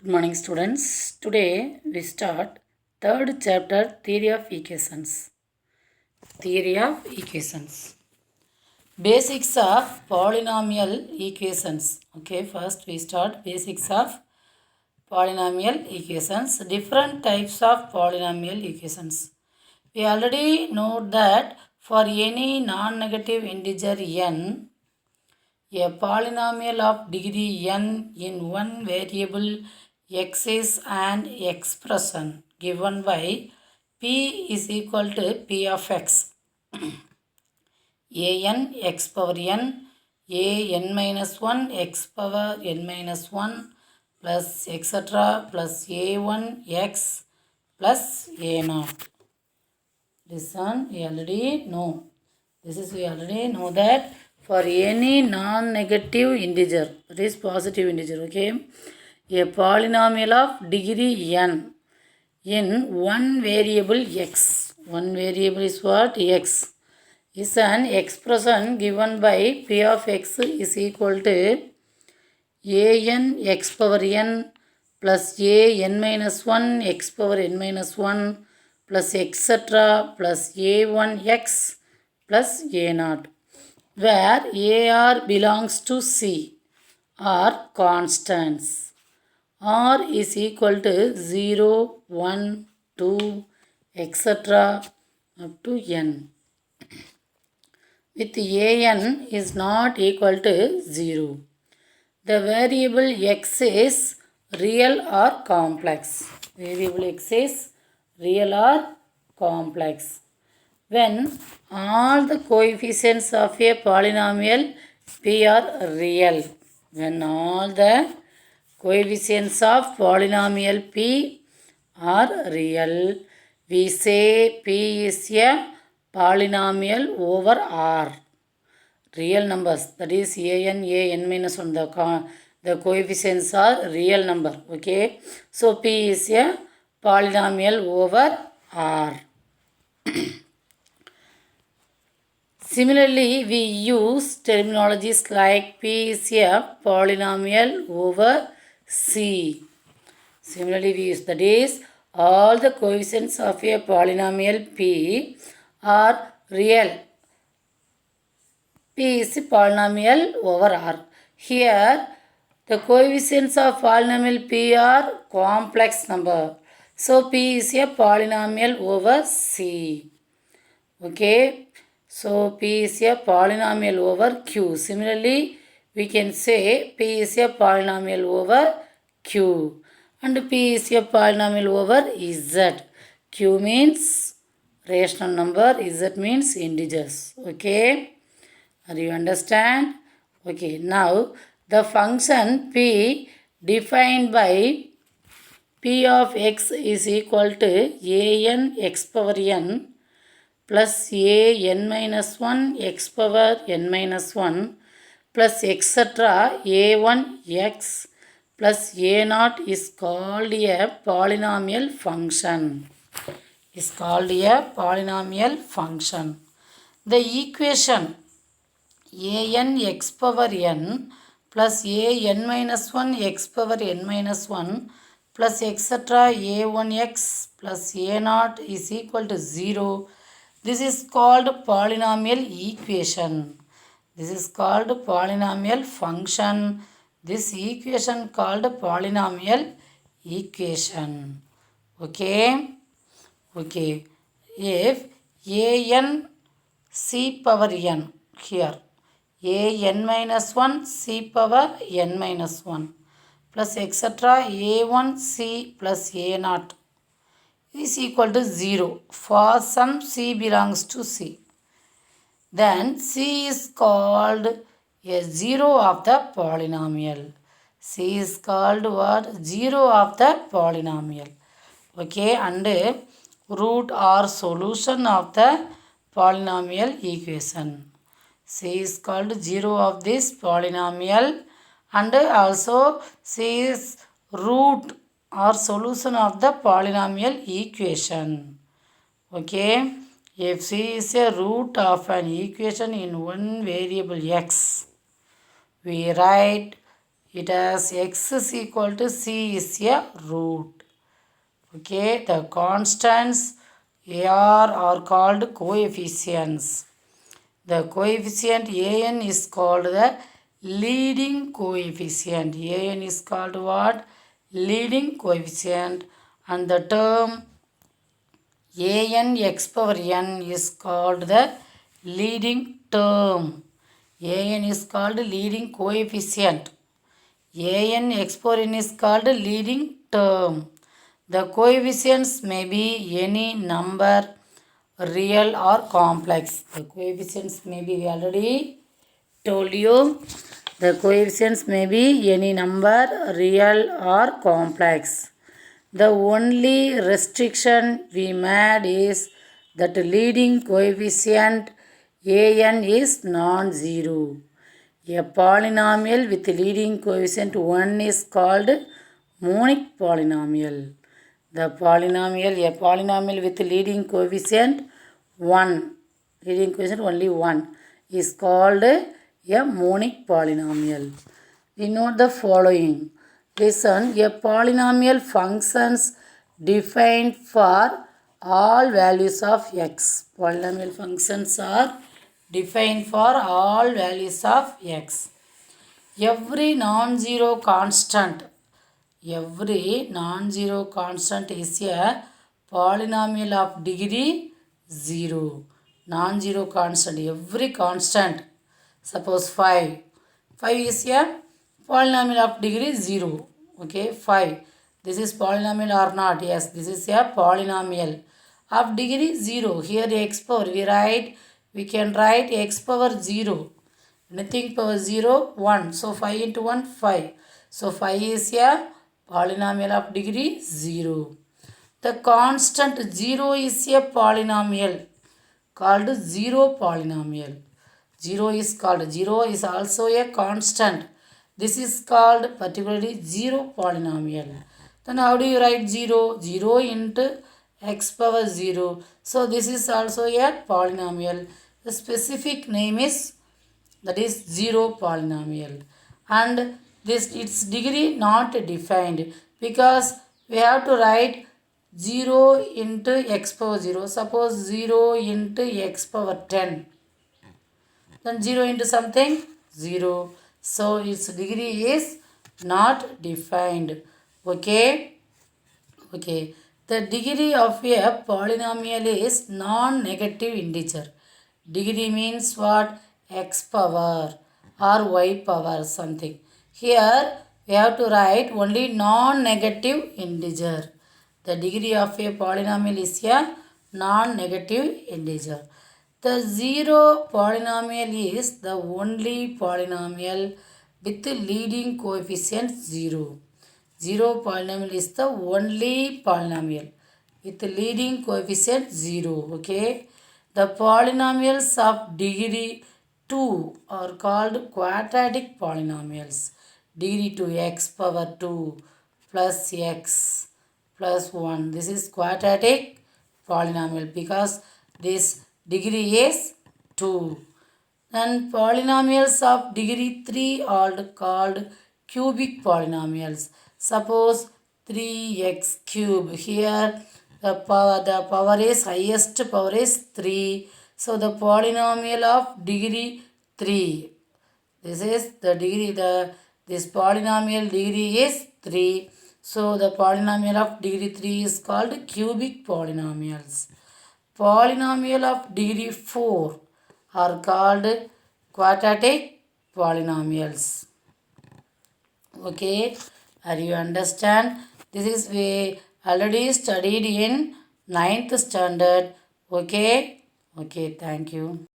Good morning, students. Today we start third chapter, Theory of Equations. Theory of Equations. Basics of polynomial equations. Okay, first we start basics of polynomial equations. Different types of polynomial equations. We already know that for any non-negative integer n, a polynomial of degree n in one variable x is an expression given by p is equal to p of x, an x power n, a n minus 1 x power n minus 1 plus etc. plus a1 x plus a0. This one we already know. We already know that for any non-negative integer, that is positive integer, okay, a polynomial of degree n in one variable x, one variable is what? X, is an expression given by p of x is equal to an x power n plus an minus 1 x power n minus 1 plus etc. plus a1x plus a0, where ar belongs to c are constants. R is equal to 0, 1, 2, etc. up to n. With an is not equal to 0. The variable x is real or complex. Variable x is real or complex. When all the coefficients of a polynomial p are real. When all the coefficients of polynomial p are real, we say p is a polynomial over r. Real numbers, that is an minus 1, the coefficients are real number, okay. So p is a polynomial over r. Similarly, we use terminologies like p is a polynomial over c. Similarly, we use, that is, all the coefficients of a polynomial p are real. P is a polynomial over R. Here, the coefficients of polynomial P are complex number. So, P is a polynomial over C. Okay. So, P is a polynomial over Q. Similarly, we can say P is a polynomial over Q. And P is a polynomial over Z. Q means rational number, Z means integers. Okay. Do you understand? Okay, now the function p defined by p of x is equal to an x power n plus an minus 1 x power n minus 1 plus etc. a1 x plus a0 is called a polynomial function. Is called a polynomial function. The equation an x power n plus an minus 1 x power n minus 1 plus etc. a1x plus a0 is equal to 0. This is called polynomial equation. This is called polynomial function. This equation called polynomial equation. Okay. Okay. If an c power n here, an minus 1 c power n minus 1 plus etc. a1 c plus a0 is equal to 0 for some c belongs to c. Then c is called a 0 of the polynomial. C is called what? 0 of the polynomial. Okay, and root or solution of the polynomial equation. C is called 0 of this polynomial, and also C is root or solution of the polynomial equation. Okay, if C is a root of an equation in one variable x, we write it has x is equal to c is a root. Okay, the constants are called coefficients. The coefficient an is called the leading coefficient. An is called what? Leading coefficient. And the term an x power n is called the leading term. An is called leading coefficient. An x power n is called leading term. The coefficients may be any number, real or complex. The coefficients may be, we already told you, the coefficients may be any number, real or complex. The only restriction we made is that leading coefficient an is non-zero. A polynomial with leading coefficient 1 is called monic polynomial. A polynomial with leading coefficient 1, leading coefficient only 1, is called a monic polynomial. We note the following. Listen, a polynomial functions defined for all values of x. Polynomial functions are defined for all values of x. Every non-zero constant is a polynomial of degree 0. Non-zero constant, every constant, suppose 5. 5 is a polynomial of degree 0. Okay, 5. This is polynomial or not? Yes, this is a polynomial of degree 0. Here x power, we can write x power 0. Anything power 0, 1. So 5 into 1, 5. So 5 is a polynomial of degree 0. The constant 0 is a polynomial called 0 polynomial. 0 is also a constant. This is called particularly 0 polynomial. Then how do you write 0? 0 into x power 0. So this is also a polynomial. The specific name is, that is 0 polynomial. And this its degree not defined, because we have to write 0 into x power 0. Suppose 0 into x power 10. Then 0 into something 0. So its degree is not defined. Okay. The degree of a polynomial is non-negative integer. Degree means what? X power or y power something. Here we have to write only non-negative integer. The degree of a polynomial is a non-negative integer. The 0 polynomial is the only polynomial with leading coefficient 0. 0 polynomial is the only polynomial with leading coefficient 0. Okay. The polynomials of degree 2 are called quadratic polynomials. Degree 2, x power 2 plus x plus 1. This is quadratic polynomial because this degree is 2. And polynomials of degree 3 are called cubic polynomials. Suppose 3x cube. Here the power is, highest power is 3. So the polynomial of degree 3. This is the degree, this polynomial degree is 3. So the polynomial of degree 3 is called cubic polynomials. Polynomial of degree 4 are called quadratic polynomials. Okay, are you understand? This is we already studied in 9th standard. Okay, thank you.